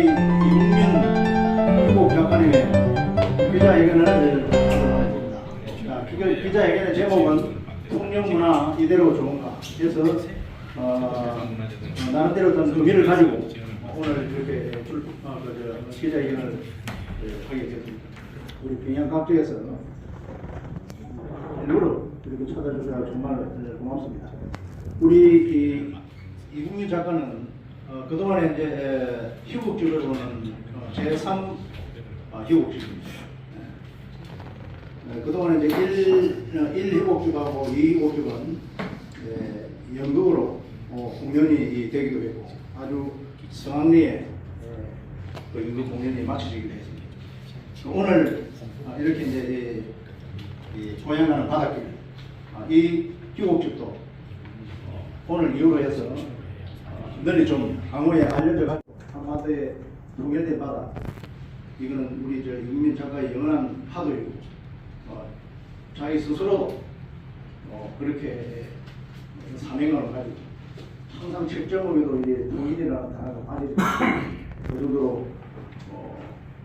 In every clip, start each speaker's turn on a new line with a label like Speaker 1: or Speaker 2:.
Speaker 1: 이국민 일곱 작가님의 기자회견을 하겠습니다. 기자회견의 제목은 통영문화 이대로 좋은가 해서 나름대로 어떤 의미를 가지고 오늘 이렇게 기자회견을 하게 됐습니다. 우리 평양 각지에서 일부러 이렇게 찾아주셔서 정말 고맙습니다. 우리 이국민 작가는 그동안에 이제 희곡집으로는 제3 희곡집입니다. 그동안에 이제 1 희곡집하고 2 희곡집은 연극으로 공연이 되기도 했고 아주 성황리에 그 연극 공연이 마쳐지기도 했습니다. 오늘 이렇게 이제 고향가는 바닷길 이 희곡집도 오늘 이후로 해서 널리 좀 강호에 알려져 가지고 한마디에 동일된 바다 이거는 우리 이국민 작가의 영원한 파도이고 자기 스스로도 그렇게 사명감을 가지고 항상 책정음에도 이제 동일이라는 단어가 빠지지 그 정도로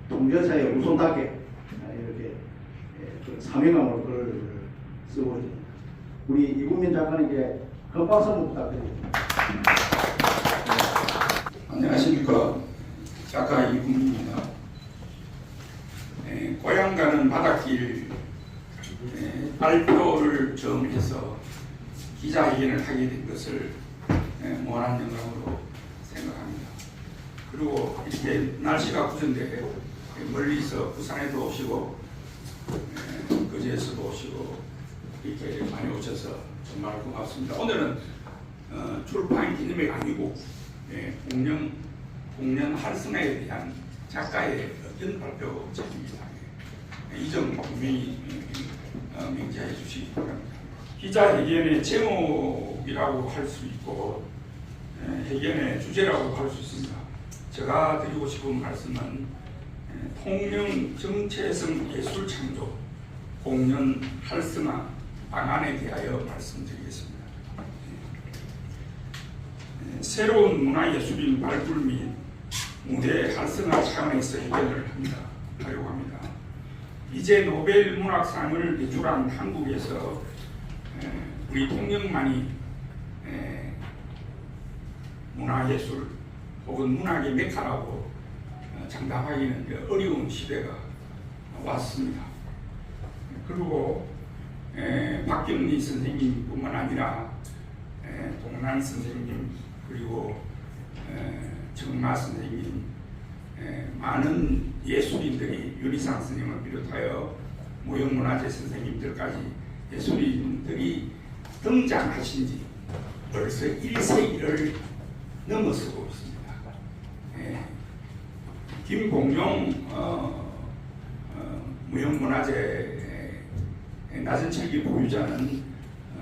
Speaker 1: 동전사의 우손답게 이렇게 그 사명감으로 글을 쓰고 있습니다. 우리 이국민 작가님께 큰 박수 한번 부탁드립니다.
Speaker 2: 안녕하십니까. 작가 이국민입니다. 고향가는 바닷길 발표를 처음 해서 기자회견을 하게 된 것을 무한한 영광으로 생각합니다. 그리고 이렇게 날씨가 구전데 멀리서 부산에도 오시고 거제에서도 오시고 이렇게 많이 오셔서 정말 고맙습니다. 오늘은 출판 기념회가 아니고 공연 활성화에 대한 작가의 의견 발표장입니다. 이 점 분명히 명시해 주시기 바랍니다. 기자회견의 제목이라고 할 수 있고 회견의 주제라고 할 수 있습니다. 제가 드리고 싶은 말씀은 통영 정체성 예술 창조 공연 활성화 방안에 대하여 말씀드리겠습니다. 새로운 문화예술인 발굴 및 무대 활성화 차원에서 해결을 하려고 합니다. 이제 노벨 문학상을 배출한 한국에서 우리 통영만이 문화예술 혹은 문학의 메카라고 장담하기는 어려운 시대가 왔습니다. 그리고 박경리 선생님뿐만 아니라 동란 선생님 그리고 정마 선생님 많은 예술인들이 윤희상 선생님을 비롯하여 무형문화재 선생님들까지 예술인들이 등장하신 지 벌써 1세기를 넘어서고 있습니다. 김공룡 무형문화재 나전칠기 보유자는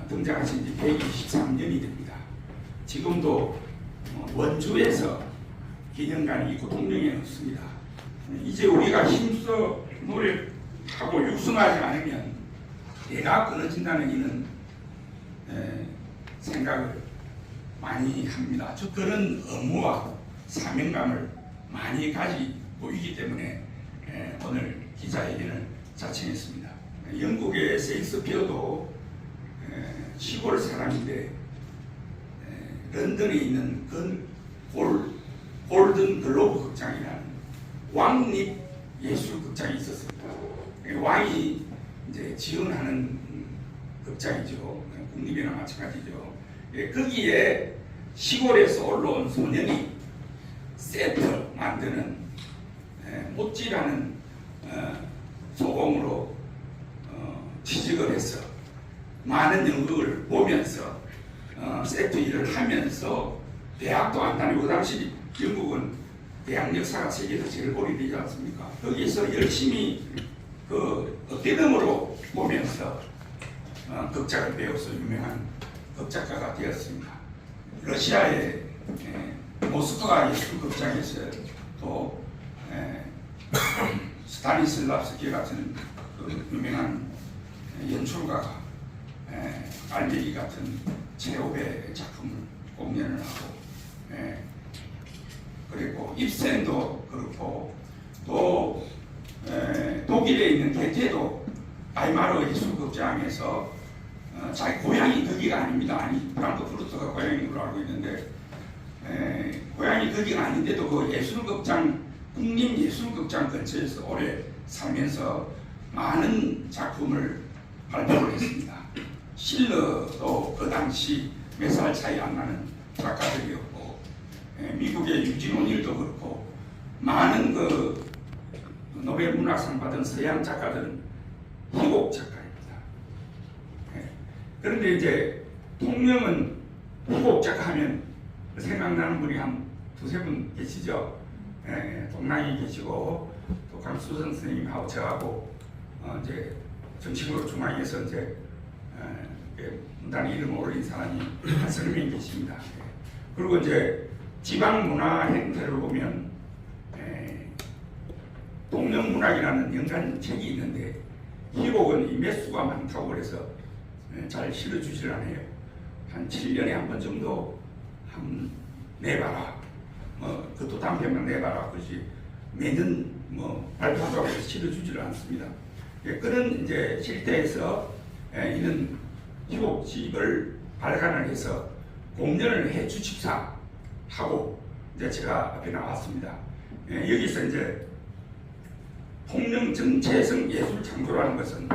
Speaker 2: 등장하신 지 123년이 됩니다. 지금도 원주에서 기념관이 있고 통영에 없습니다. 이제 우리가 힘써 노력하고 육성하지 않으면 내가 끊어진다는 이는 생각을 많이 합니다. 저 그런 업무와 사명감을 많이 가지고 있기 때문에 오늘 기자회견을 자청했습니다. 영국의 셰익스피어도 시골 사람인데 런던에 있는 골든 글로브 극장이라는 왕립 예술 극장이 있었습니다. 왕이 이제 지원하는 극장이죠. 국립이나 마찬가지죠. 거기에 시골에서 올라온 소년이 세트 만드는 못지라는 소공으로 취직을 해서 많은 연극을 보면서 세트 일을 하면서 대학도 안 다니고 그 당시 영국은 대학 역사가 세계에서 제일 오래되지 않습니까? 거기서 열심히 그 어깨너머로 보면서 극작을 배워서 유명한 극작가가 되었습니다. 러시아의 모스크바 예술극장에서 또 스타니슬랍스키 같은 그 유명한 연출가가 알베리 같은 체오베 작품을 공연을 하고 그랬고 입센도 그렇고 또 독일에 있는 게테도 바이마르 예술극장에서 자기 고향이 거기가 아닙니다. 아니 프랑크푸르트가 고향인 걸로 알고 있는데 고향이 거기가 아닌데도 그 예술극장 국립예술극장 근처에서 오래 살면서 많은 작품을 발표를 했습니다. 실러도 그 당시 몇 살 차이 안 나는 작가들이었고 미국의 유진 오닐도 그렇고 많은 그 노벨 문학상 받은 서양 작가들은 희곡 작가입니다. 그런데 이제 통명은 희곡 작가 하면 생각나는 분이 한 두세 분 계시죠. 동랑이 계시고 또 강수선 선생님하고 저하고 이제 정식으로 중앙에서 이제 문단에 이름 올린 사람이 한 30명 계십니다. 그리고 이제 지방 문화 행태를 보면 동명문학이라는 연간책이 있는데 희곡은 이 매수가 많다고 그래서 잘 실어주질 않아요. 한 7년에 한 번 정도 한 내봐라. 그것도 단편만 내봐라. 그것이 매년 발표하자고 해서 실어주지를 않습니다. 그런 이제 실태에서 이는 희곡집을 발간을 해서 공연을 해 주십사 하고 이제 제가 앞에 나왔습니다. 여기서 이제 통영 정체성 예술 창조라는 것은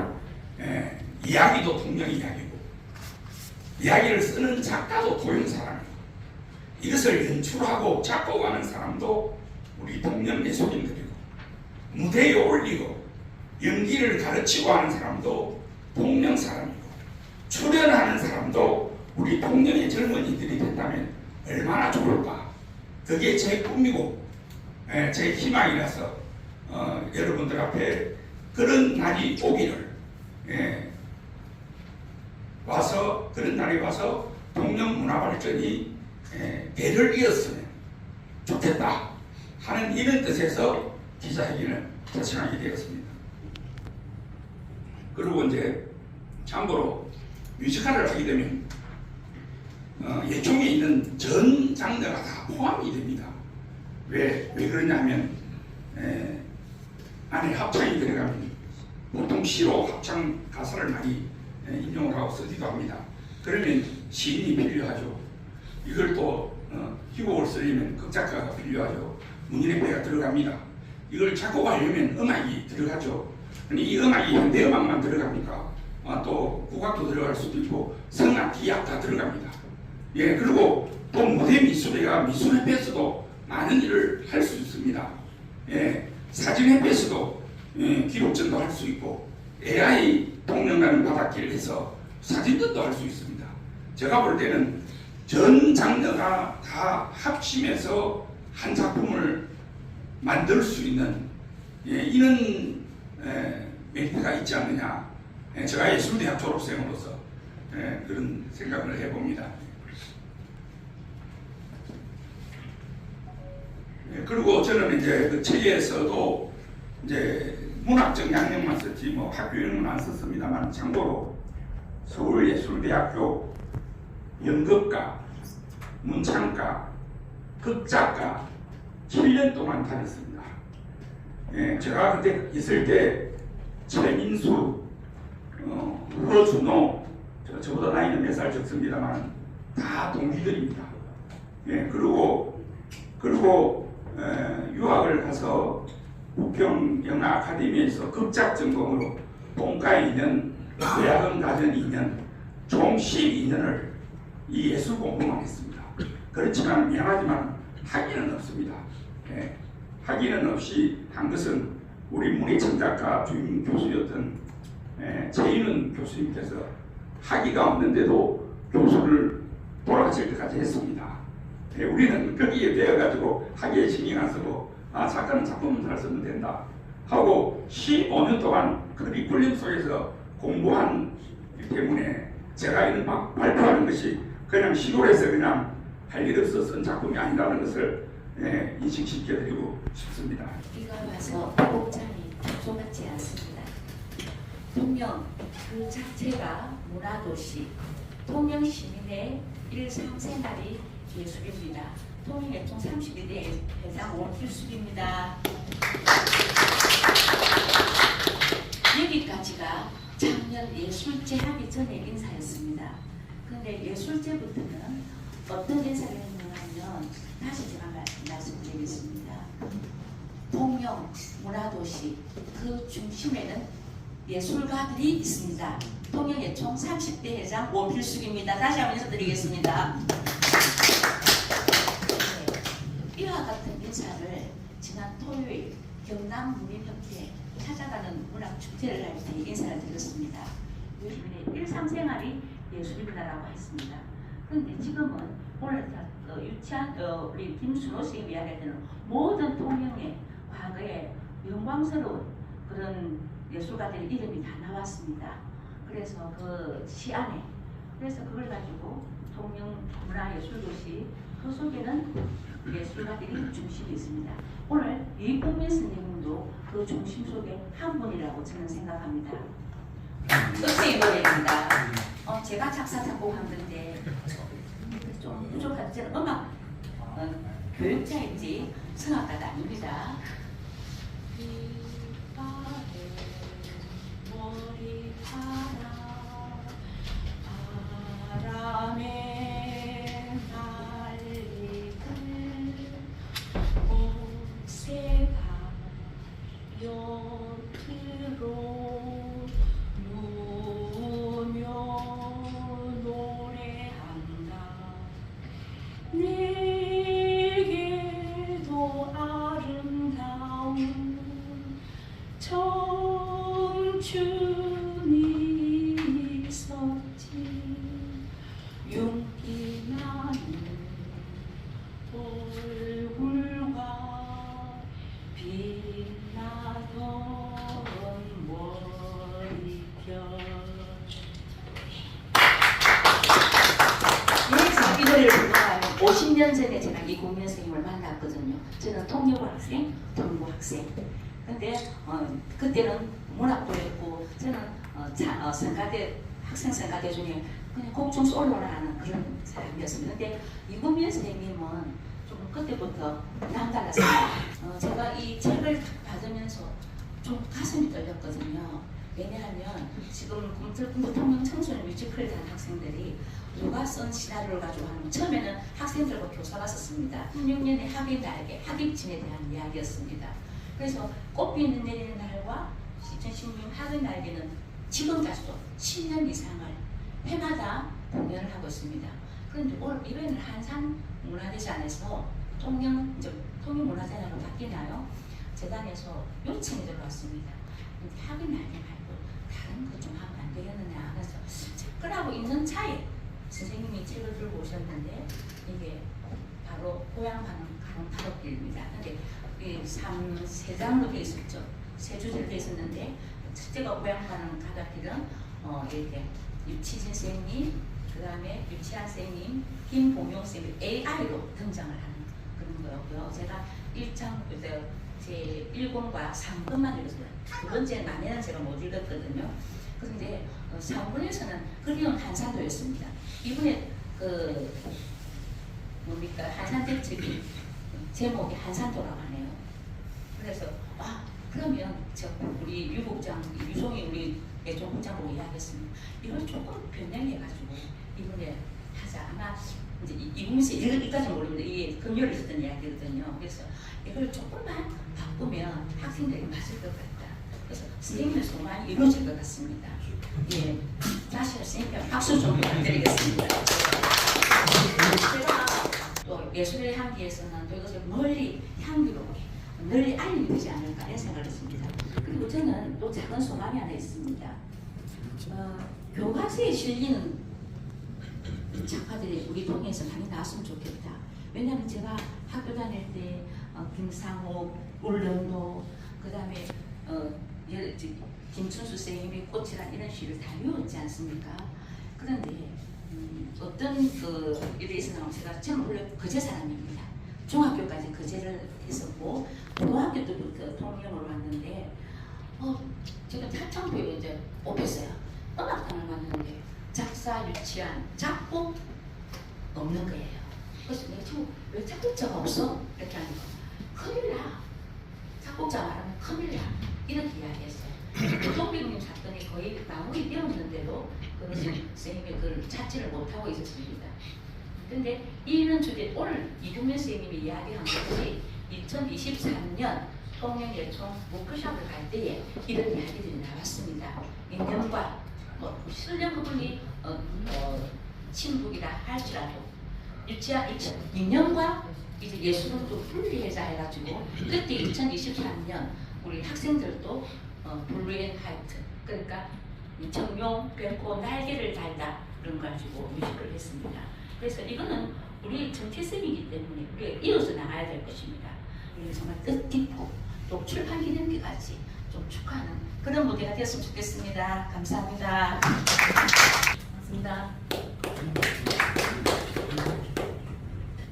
Speaker 2: 이야기도 통영 이야기고 이야기를 쓰는 작가도 도연 사람이고 이것을 연출하고 작곡하는 사람도 우리 통영 예술인들이고 무대에 올리고 연기를 가르치고 하는 사람도 통영 사람이고 출연하는 사람도 우리 통영의 젊은이들이 된다면 얼마나 좋을까. 그게 제 꿈이고 제 희망이라서 여러분들 앞에 그런 날이 오기를 와서 그런 날이 와서 통영 문화발전이 배를 이었으면 좋겠다 하는 이런 뜻에서 기자회견을 자청하게 되었습니다. 그리고 이제 참고로 뮤지컬을 하게 되면 예총에 있는 전 장르가 다 포함이 됩니다. 왜 그러냐면 안에 합창이 들어가면 보통 시로 합창 가사를 많이 인용을 하고 쓰기도 합니다. 그러면 시인이 필요하죠. 이걸 또 희곡을 쓰려면 극작가가 필요하죠. 문인회가 들어갑니다. 이걸 작곡하려면 음악이 들어가죠. 이 음악이 현대음악만 들어갑니까? 또 국악도 들어갈 수도 있고 성악, 기악 다 들어갑니다. 그리고 또 무대 미술회가 미술협회에서도 많은 일을 할 수 있습니다. 사진협회에서도 기록전도 할 수 있고 AI 동영라는 바닷길을 해서 사진전도 할 수 있습니다. 제가 볼 때는 전 장르가 다 합심해서 한 작품을 만들 수 있는 이런 메리트가 있지 않느냐. 제가 예술대학 졸업생으로서 그런 생각을 해봅니다. 그리고 저는 이제 그 책에서도 이제 문학적 양념만 썼지 학교 이름은 안 썼습니다만 참고로 서울예술대학교 연극과 문창과 극작가 7년 동안 다녔습니다. 제가 그때 있을 때 최민수, 허준호, 저보다 나이는 몇 살 적습니다만 다 동기들입니다. 그리고 유학을 가서 북경영화 아카데미에서 극작 전공으로 본과 2년, 대학원 가전 2년, 총 12년을 이 예술 공부만 했습니다. 그렇지만 미안하지만 학위는 없습니다. 학위는 없이 한 것은 우리 문희창작가 주임 교수였던 최인훈 교수님께서 학위가 없는데도 교수를 돌아가실 때까지 했습니다. 우리는 거기에 배워가지고 학위에 신경 안 쓰고 작가는 작품만 잘 쓰면 된다 하고 15년 동안 커리큘럼 속에서 공부한 때문에 제가 이런 막 발표하는 것이 그냥 시골에서 그냥 할 일 없어 쓴 작품이 아니라는 것을 인식시켜드리고 싶습니다.
Speaker 3: 이걸 봐서 복장이 평소같지 않습니다. 통영 그 자체가 문화도시, 통영 시민의 일상생활이 예술입니다. 통일예총 32대 회장 원필숙입니다. 여기까지가 작년 예술제 하기 전의 인사였습니다. 그런데 예술제부터는 어떤 인사를 했는가 하면 다시 제가 말씀드리겠습니다. 통영 문화도시 그 중심에는 예술가들이 있습니다. 통영예총 30대 회장 원필숙입니다. 다시 한번 인사드리겠습니다. 네, 이와 같은 인사를 지난 토요일 경남문인협회에 찾아가는 문학축제를 할 때 인사를 드렸습니다. 요즘에 일상생활이 예술입니다라고 했습니다. 그런데 지금은 오늘 유치한 우리 김순호 선생님이 이야기할 때는 모든 통영의 과거에 영광스러운 그런 예술가들의 이름이 다 나왔습니다. 그래서 그 시 안에 그래서 그걸 가지고 통영 문화예술도시 그 속에는 예술가들이 중심이 있습니다. 오늘 이국민 선생님도 그 중심 속에 한 분이라고 저는 생각합니다. 선생님 노래입니다. 제가 작사 작곡한 건데 좀 부족한 저는 음악 교육자인지 성악가가 아닙니다. 바람에 날리는 옷새가 곁으로 누우며 노래한다. 내게도 아름다운 청춘이 있었지. 윤기 나는 얼굴과 빛나던 머리결. 이 노래를 부르면 50년 전에 제가 이국민 선생님을 만났거든요. 저는 통역학생, 동부학생. 근데 그때는 문학도 했고 저는 성가대 학생 성가대 중에 그냥 곡중 솔로라는 그런 사람이었습니다. 근데 이국민 선생님은 좀 그때부터 남달랐습니다. 제가 이 책을 받으면서 좀 가슴이 떨렸거든요. 왜냐하면 지금 군부 통영 청소년 뮤지컬을 한 학생들이 누가 쓴 시나리오를 가지고 하는 처음에는 학생들과 교사가 썼습니다. 16년의 학위 날개, 학입진에 대한 이야기였습니다. 그래서 꽃비 내리는 날과 2016년 학위 날개는 지금까지도 10년 이상을 해마다 공연을 하고 있습니다. 그런데 올 이번에는 한산문화대전에서 통영문화재단으로 바뀌나요? 재단에서 요청이 들어왔습니다. 학위 날개 말고 다른 거 좀 하면 안 되겠느냐 해서 책을하고 있는 차에 선생님이 책을 들고 오셨는데 이게 바로 고향가는 가는파도길입니다. 근데 세 장으로 되어 있었죠. 세 주제로 되어 있었는데 첫째가 고향가는 가다길은 이렇게 유치진 선생님, 그 다음에 유치한 선생님, 김봉용 선생님 AI로 등장을 하는 그런 거였고요. 제가 1장 제 1권과 3권만 읽었어요. 두 번째 만에는 제가 못 읽었거든요. 그런데 3권에서는 그리운 한산도였습니다. 이번에 한산대첩이 제목이 한산도라고 하네요. 그래서 그러면 우리 유송이 우리 예총국장 보고 이야기했습니다. 이걸 조금 변형해가지고 이번에 하자. 아마 이제 이국민씨 이까지 모릅니다. 이게 금요일에 있었던 이야기거든요. 그래서 이걸 조금만 바꾸면 학생들이 맞을 것 같다. 그래서 선생님의 소망이 이루어질 것 같습니다. 예, 다시 선생님 박수 좀 부탁드리겠습니다. 제가 또 예술의 향기에서는 또 이것을 멀리 향기롭게 널리 알리면 되지 않을까 이런 생각을 했습니다. 그리고 저는 또 작은 소망이 하나 있습니다. 교과서에 실리는 작가들이 우리 통해서 많이 나왔으면 좋겠다. 왜냐하면 제가 학교 다닐 때 김상옥, 울릉도, 그 다음에 김춘수 선생님이 꽃이란 이런 시를 다 외웠지 않습니까? 그런데 어떤 일이 있었냐면 저는 원래 거제 사람입니다. 중학교까지 거제를 했었고 고등학교 때부터 통영으로 왔는데 제가 차창부에 이제 뽑혔어요. 음악단을 왔는데 작사, 유치한, 작곡 없는 거예요. 그래서 내가 지금 왜 작곡자가 없어? 이렇게 하니까 큰일 나. 작곡자 말하면 큰일 나. 이렇게 이야기했어요. 송비님 사건이 거의 마무리 되었는데도 그것을 선생님이 그걸 찾지를 못하고 있었습니다. 근데 이런 주제 오늘 이국민 선생님이 이야기한 것이 2023년 통영예총 워크숍을 갈 때에 이런 이야기들이 나왔습니다. 인연과 실력 부분이 친북이라 할지라도 인연과 이제 예술은 또 분리해자 해가지고 그때 2023년 우리 학생들도 블루앤 화이트 그러니까 정용, 별코, 날개를 달다 그런 거 가지고 뮤직을 했습니다. 그래서 이거는 우리 정체성이기 때문에 우리가 이어서 나가야 될 것입니다. 우리는 정말 뜻깊고 또 출판 기념기까지 좀 축하하는 그런 무대가 되었으면 좋겠습니다. 감사합니다.
Speaker 4: 반갑습니다.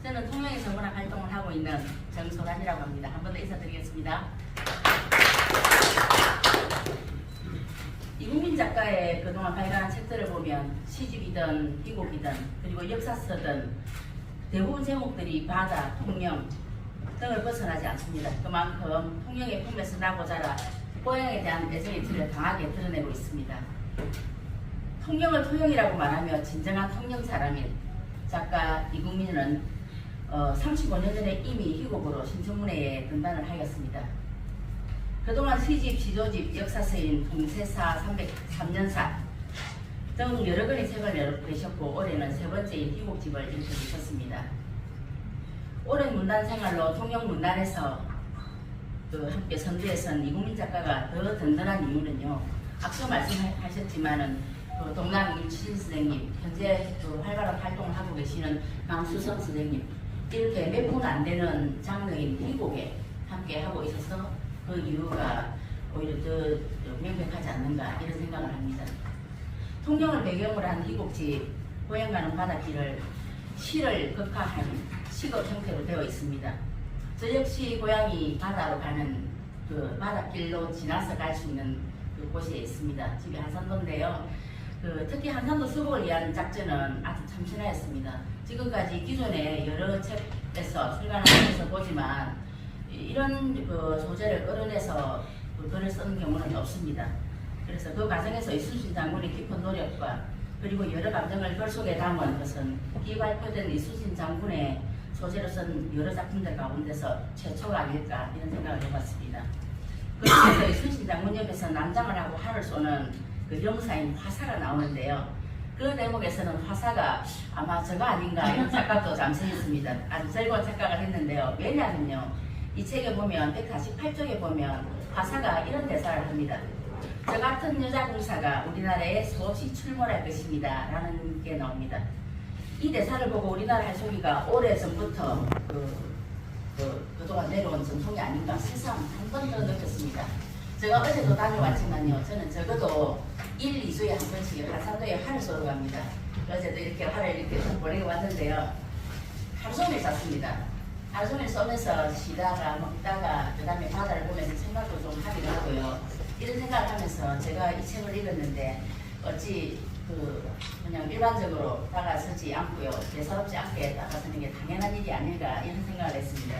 Speaker 4: 저는 통영에서 문학 활동을 하고 있는 정소란이라고 합니다. 한 번 더 인사드리겠습니다. 이국민 작가의 그동안 발간한 책들을 보면 시집이든 희곡이든 그리고 역사서든 대부분 제목들이 바다, 통영 등을 벗어나지 않습니다. 그만큼 통영의 품에서 나고 자라 고향에 대한 애정의 틀을 강하게 드러내고 있습니다. 통영을 토영이라고 말하며 진정한 통영 사람인 작가 이국민은 35년 전에 이미 희곡으로 신춘문예에 등단을 하였습니다. 그동안 시집, 시조집, 역사서인 동세사, 303년사 등 여러 권의 책을 내셨고 올해는 세 번째인 희곡집을 읽으셨습니다. 오랜 문단 생활로 통영 문단에서 함께 선두에 선 이국민 작가가 더 든든한 이유는요. 앞서 말씀하셨지만은 동남 임치진 선생님, 현재 활발한 활동을 하고 계시는 강수성 선생님 이렇게 몇 분 안 되는 장르인 희곡에 함께 하고 있어서 그 이유가 오히려 더 명백하지 않는가 이런 생각을 합니다. 통영을 배경으로 한 희곡집 고향 가는 바닷길을 시를 극화한 시극 형태로 되어 있습니다. 저 역시 고향이 바다로 가는 그 바닷길로 지나서 갈 수 있는 그 곳에 있습니다. 집이 한산도인데요. 특히 한산도 수복을 위한 작전은 아주 참신하였습니다. 지금까지 기존의 여러 책에서 출간하면서 보지만 이런 그 소재를 끌어내서 글을 쓰는 경우는 없습니다. 그래서 그 과정에서 이순신 장군의 깊은 노력과 그리고 여러 감정을 글 속에 담은 것은 비발표된 이순신 장군의 소재로 쓴 여러 작품들 가운데서 최초가 아닐까 이런 생각을 해봤습니다. 그래서 이순신 장군 옆에서 남장을 하고 활을 쏘는 그 영사인 화사가 나오는데요. 그 대목에서는 화사가 아마 저거 아닌가 이런 착각도 잠시 했습니다. 아주 즐거운 착각을 했는데요. 왜냐하면요. 이 책에 보면 148쪽에 보면 화사가 이런 대사를 합니다. 저 같은 여자 공사가 우리나라에 수없이 출몰할 것입니다. 라는 게 나옵니다. 이 대사를 보고 우리나라 할소기가 오래전부터 그동안 내려온 전통이 아닌가 새삼 한 번 더 느꼈습니다. 제가 어제도 다녀왔지만요. 저는 적어도 1, 2주에 한 번씩 한산도에 활을 쏘러 갑니다. 어제도 이렇게 활을 이렇게 좀 보내고 왔는데요. 하루 종일 쐈습니다. 하루 종일 쏘면서 쉬다가 먹다가 그 다음에 바다를 보면서 생각도 좀 하기도 하고요. 이런 생각을 하면서 제가 이 책을 읽었는데 어찌 그냥 일반적으로 다가서지 않고요. 대사롭지 않게 다가서는 게 당연한 일이 아닐까 이런 생각을 했습니다.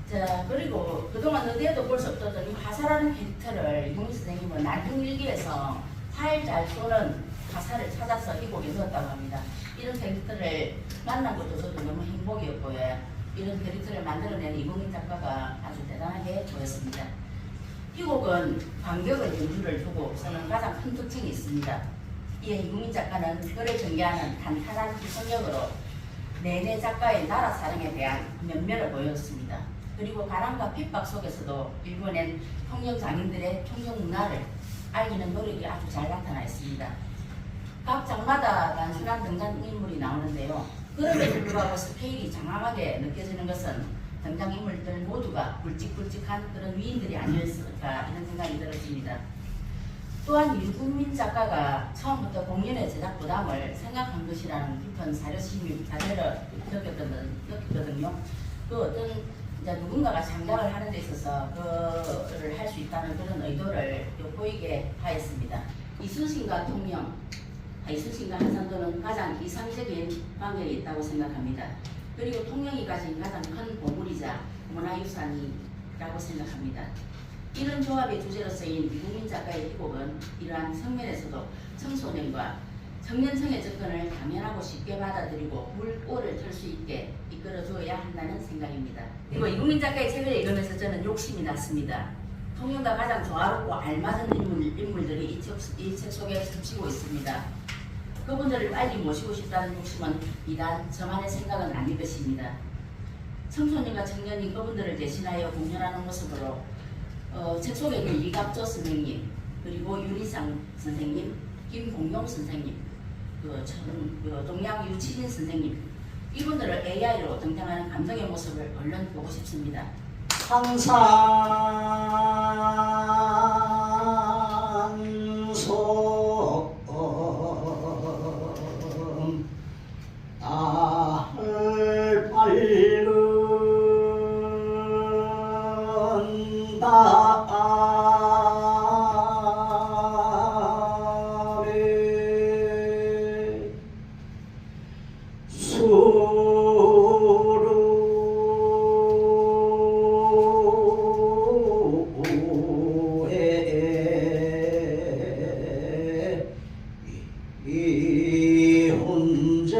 Speaker 4: 자, 그리고 그동안 어디에도 볼 수 없었던 이 화사라는 캐릭터를 이국민 선생님은 나중일기에서 활 잘 쏘는 화사를 찾아서 희곡에 넣었다고 합니다. 이런 캐릭터를 만난 것도 저도 너무 행복이었고요. 이런 캐릭터를 만들어낸 이국민 작가가 아주 대단하게 보였습니다. 희곡은 간격을 연주를 두고 쓰는 가장 큰 특징이 있습니다. 이에 이국민 작가는 글을 전개하는 탄탄한 구성력으로 내내 작가의 나라 사랑에 대한 면면을 보였습니다. 그리고 가난과 핍박 속에서도 일본엔 통영 장인들의 통영 문화를 알리는 노력이 아주 잘 나타나 있습니다. 각 장마다 단순한 등장인물이 나오는데요. 그럼에도 불구하고 스케일이 장황하게 느껴지는 것은 등장인물들 모두가 굵직굵직한 그런 위인들이 아니었을까 이런 생각이 들었습니다. 또한 이국민 작가가 처음부터 공연의 제작 부담을 생각한 것이라는 깊은 자료를 느꼈거든요. 그 어떤 이제 누군가가 창작을 하는 데 있어서 그를 할 수 있다는 그런 의도를 보이게 하였습니다. 이순신과 통영 이순신과 한산도는 가장 이상적인 관계에 있다고 생각합니다. 그리고 통영이 가진 가장 큰 보물이자 문화유산이라고 생각합니다. 이런 조합의 주제로 쓰인 이국민 작가의 희곡은 이러한 측면에서도 청소년과 청년층의 접근을 당연하고 쉽게 받아들이고 물꼬를 틀 수 있게 이끌어 주어야 한다는 생각입니다. 그리고 이국민 작가의 책을 읽으면서 저는 욕심이 났습니다. 통영과 가장 조화롭고 알맞은 인물들이 이 책 속에 숨쉬고 있습니다. 그분들을 빨리 모시고 싶다는 욕심은 비단 저만의 생각은 아닐 것입니다. 청소년과 청년이 그분들을 대신하여 공연하는 모습으로 책 속에는 이갑조 선생님, 그리고 윤희상 선생님, 김공용 선생님, 동양 유치진 선생님, 이분들을 AI로 등장하는 감정의 모습을 얼른 보고 싶습니다.
Speaker 1: 항상 나를 밝은 밤에 이 혼자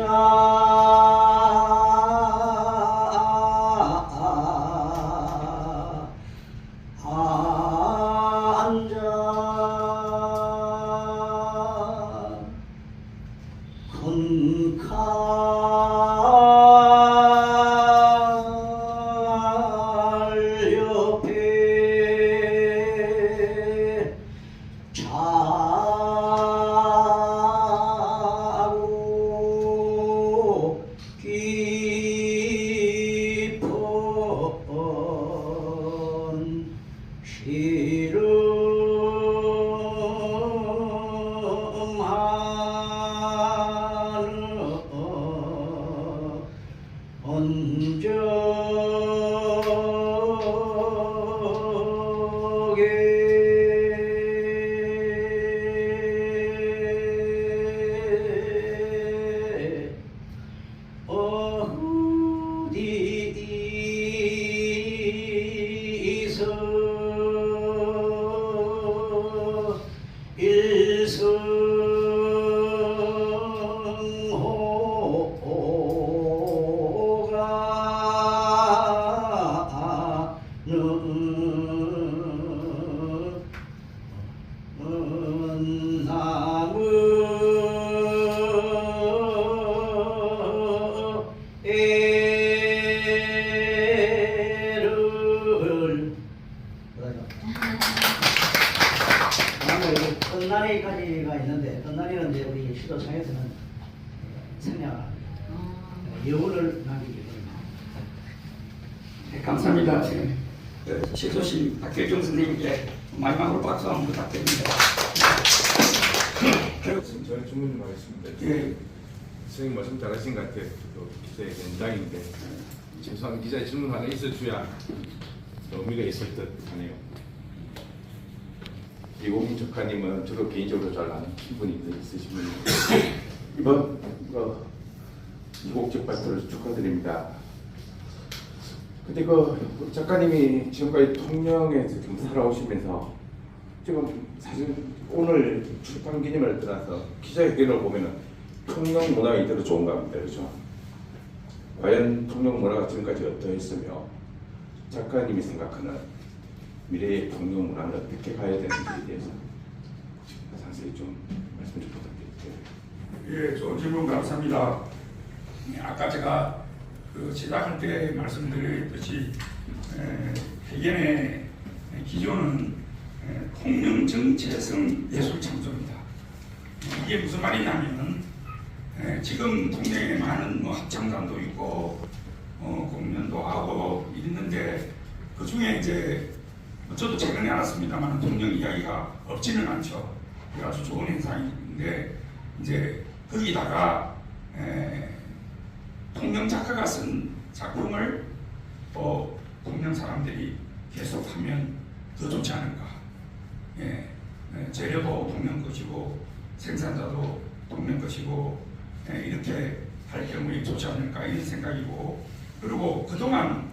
Speaker 1: 앉아 큰칼 옆에 자고 깊은 언적에 어디서 일성호가는 애를 끝나리까지가 있는데 끝나리는 이제 우리 시도청에서는 생략을 여운을 남기기 때문에
Speaker 2: 네, 감사합니다. 시소신 박혜경 선생님께 마지막으로 박수 한번 부탁드립니다.
Speaker 5: 저는 질문 좀 하겠습니다.
Speaker 2: 예.
Speaker 5: 선생님 말씀 잘하신 것 같아요. 또 기자의 현장인데 최소한 기자의 질문 하나 있어줘야 의미가 있을 듯 하네요. 이국민 작가님은 저도 개인적으로 잘 아는 기분이 있으신 분인데 이번 이곡적 발표를 축하드립니다. 근데 그 작가님이 지금까지 통영에서 좀 살아오시면서 지금 사실 오늘 출판 기념을 떠나서 기자회견을 보면은 통영 문화가 이대로 좋은가 합니다. 그렇죠? 과연 통영 문화가 지금까지 어떠했으며 작가님이 생각하는 미래의 통영 문화는 어떻게 가야 되는지에 대해서 상세히 좀 말씀 좀 부탁드릴게요.
Speaker 2: 예, 좋은 질문 감사합니다. 아까 제가 시작할 때 말씀드렸듯이 회견의 기조는 통영 정체성 예술 창조입니다. 이게 무슨 말이냐면 지금 통영에 많은 합창단도 있고 공연도 하고 있는데 그 중에 이제 저도 최근에 알았습니다만 통영 이야기가 없지는 않죠. 이게 아주 좋은 현상인데 이제 거기다가 통영 작가가 쓴 작품을 또 통영 사람들이 계속하면 더 좋지 않을까. 재료도 통영 것이고 생산자도 돕는 것이고 이렇게 할 경우에 좋지 않을까 이런 생각이고 그리고 그동안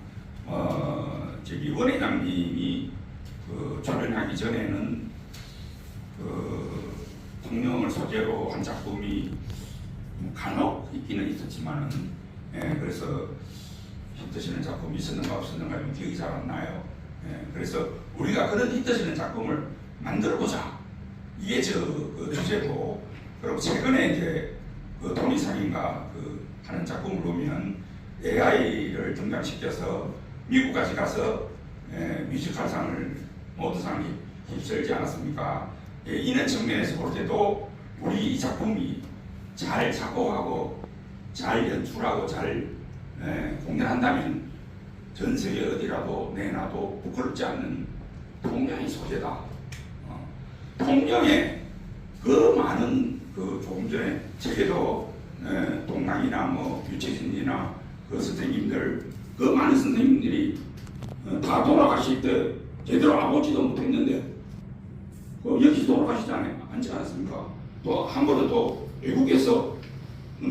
Speaker 2: 저기 원회장님이 출연하기 전에는 통영을 소재로 한 작품이 간혹 있기는 있었지만은 그래서 히트시는 작품이 있었는가 없었는가 좀 기억이 잘 안 나요. 그래서 우리가 그런 히트시는 작품을 만들어보자 이게 그 주제고 그리고 최근에 이제 토니 상인가 하는 작품을 보면 AI를 등장시켜서 미국까지 가서 뮤지컬상을 모두상을 휩쓸지 않았습니까? 이런 측면에서 볼 때도 우리 이 작품이 잘 작곡하고 잘 연출하고 잘 공연한다면 전 세계 어디라도 내놔도 부끄럽지 않는 통영의 소재다. 통영에 그 많은 조금 전에 책에도 동랑이나 뭐 유채진이나 그 선생님들 그 많은 선생님들이 다 돌아가실 때 제대로 아보지도 못했는데 여기 돌아가시지 않지 않았습니까? 또 한 번은 또 외국에서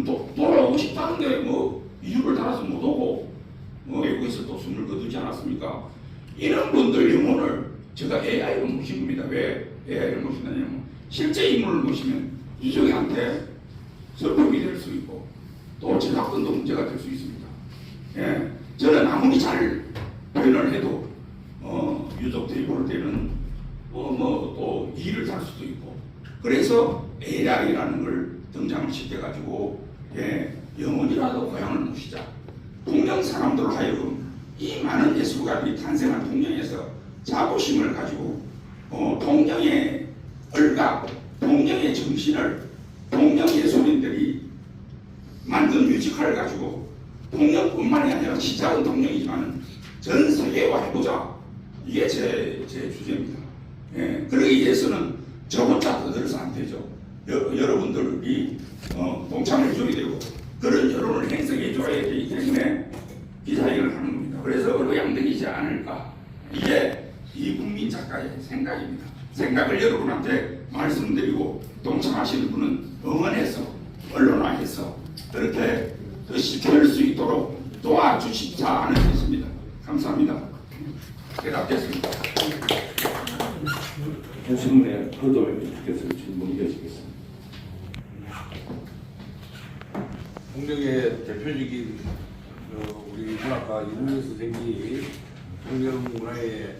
Speaker 2: 또 돌아오고 싶다는데 뭐 이유를 달아서 못 오고 외국에서 또 숨을 거두지 않았습니까? 이런 분들 영혼을 제가 AI로 모신 겁니다. 왜 AI를 모시느냐면 실제 인물을 모시면 유족한테 슬픔이 될 수 있고 또 저작권도 문제가 될 수 있습니다. 저는 아무리 잘 표현을 해도 유족들이 볼 때는 또 이의를 살 수도 있고 그래서 AI라는 걸 등장을 시켜가지고 영혼이라도 고향을 모시자. 통영 사람들로 하여금 이 많은 예술가들이 탄생한 통영에서 자부심을 가지고 통영의 얼각, 통영의 정신을 통영 예술인들이 만든 뮤지컬을 가지고 통영뿐만이 아니라 시작은 통영이지만 전 세계화 해보자. 이게 제 주제입니다. 그러기 위해서는 저 혼자 떠들어서 안 되죠. 여러분들이 동참을 해줘야 되고 그런 여론을 행성해줘야 되기 때문에 기자회견을 하는 겁니다. 그래서 의향되지 않을까. 이게 이국민 작가의 생각입니다. 생각을 여러분한테 말씀드리고 동참하시는 분은 응원해서 언론화해서 그렇게 더 시켜낼 수 있도록 도와주시자 하는 것입니다. 감사합니다. 대답했습니다.
Speaker 5: 현신문의 허도님께서 질문 이어지겠습니다.
Speaker 6: 통영의 대표적인 우리 문학가 이문희 선생님이 통영 문화에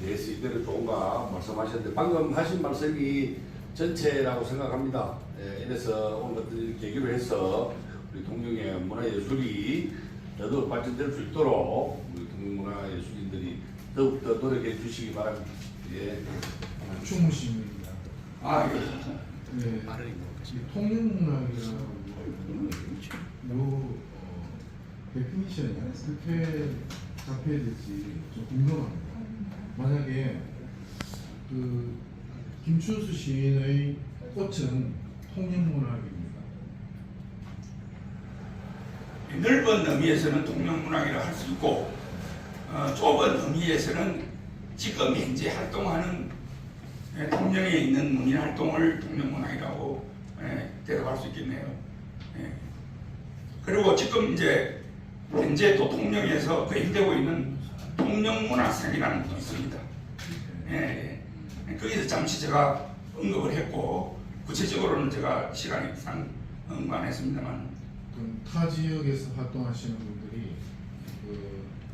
Speaker 6: 대해서 이대로 좋은가 말씀하셨는데 방금 하신 말씀이 전체라고 생각합니다. 이래서 오늘 같은 계기로 해서 우리 통영의 문화예술이 더더욱 발전될 수 있도록 우리 통영 문화예술인들이 더욱더 노력해 주시기 바랍니다.
Speaker 7: 충무심입니다. 네, 이 통영문학이라고 데피니션이 어떻게 잡혀야 될지 좀 궁금합니다. 만약에 김춘수 시인의 꽃은 통영문학입니다.
Speaker 2: 넓은 의미에서는 통영문학이라 할 수 있고 좁은 의미에서는 지금 현재 활동하는 통영에 있는 문인 활동을 통영문학이라고 대답할 수 있겠네요. 그리고 지금 이제 현재 또 통영에서 거행되고 있는 통영문학생이라는 것도 있습니다. 거기서 잠시 제가 언급을 했고 구체적으로는 제가 시간이 상응반했습니다만
Speaker 7: 타 지역에서 활동하시는 분들이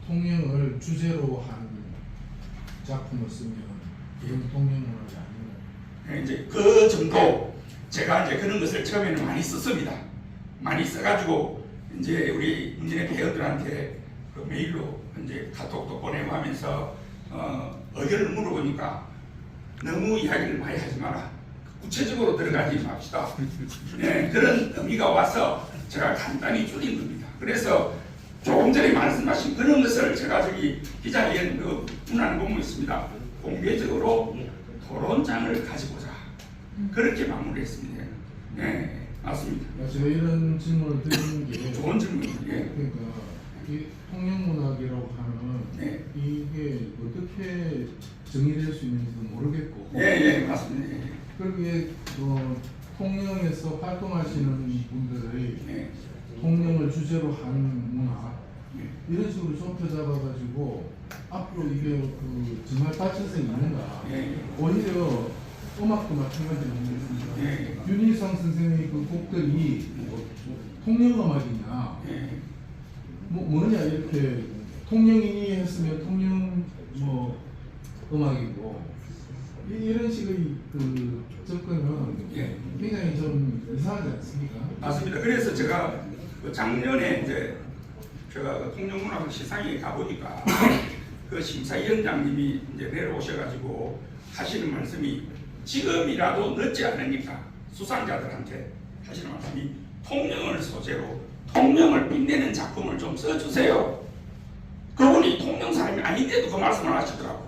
Speaker 7: 통영을 주제로 한 작품을 쓰면 이건 통영문학이 아니에요.
Speaker 2: 이제 그 정도 제가 이제 그런 것을 처음에는 많이 썼습니다. 많이 써가지고 이제 우리 인진의 배우들한테 그 메일로 이제 카톡도 보내고 하면서 의견을 물어보니까 너무 이야기를 많이 하지 마라. 구체적으로 들어가지 맙시다. 그런 의미가 와서 제가 간단히 줄인 겁니다. 그래서 조금 전에 말씀하신 그런 것을 제가 저기 기자회견 문안 보고 있습니다. 공개적으로 토론장을 가지고자 그렇게 마무리했습니다. 맞습니다.
Speaker 7: 제가 이런 질문을 드리는 게
Speaker 2: 좋은 질문이에요.
Speaker 7: 그러니까 이 통영문학이라고 하는 이게 어떻게 정의될 수 있는지도 모르겠고
Speaker 2: 맞습니다.
Speaker 7: 그러기에 통영에서 활동하시는 분들의
Speaker 2: 네.
Speaker 7: 통영을 주제로 하는 문화
Speaker 2: 네.
Speaker 7: 이런 식으로 좁혀 잡아가지고 앞으로 이게 그 정말 발전성이 있는가?
Speaker 2: 네.
Speaker 7: 오히려 음악도 마찬가지로 보겠습니다.
Speaker 2: 네.
Speaker 7: 윤희상 선생의 그 곡들이 통영 음악이냐?
Speaker 2: 네.
Speaker 7: 뭐냐 이렇게 통영인이 했으면 통영 뭐 음악이고 이런 식의 그 접근은
Speaker 2: 예.
Speaker 7: 굉장히 좀 이상하지 않습니까?
Speaker 2: 맞습니다. 그래서 제가 그 작년에 이제 제가 그 통영문화국 시상에 가보니까 그 심사위원장님이 이제 내려오셔가지고 하시는 말씀이 지금이라도 늦지 않으니까 수상자들한테 하시는 말씀이 통영을 소재로 통영을 빛내는 작품을 좀 써주세요. 그분이 통영 사람이 아닌데도 그 말씀을 하시더라고요.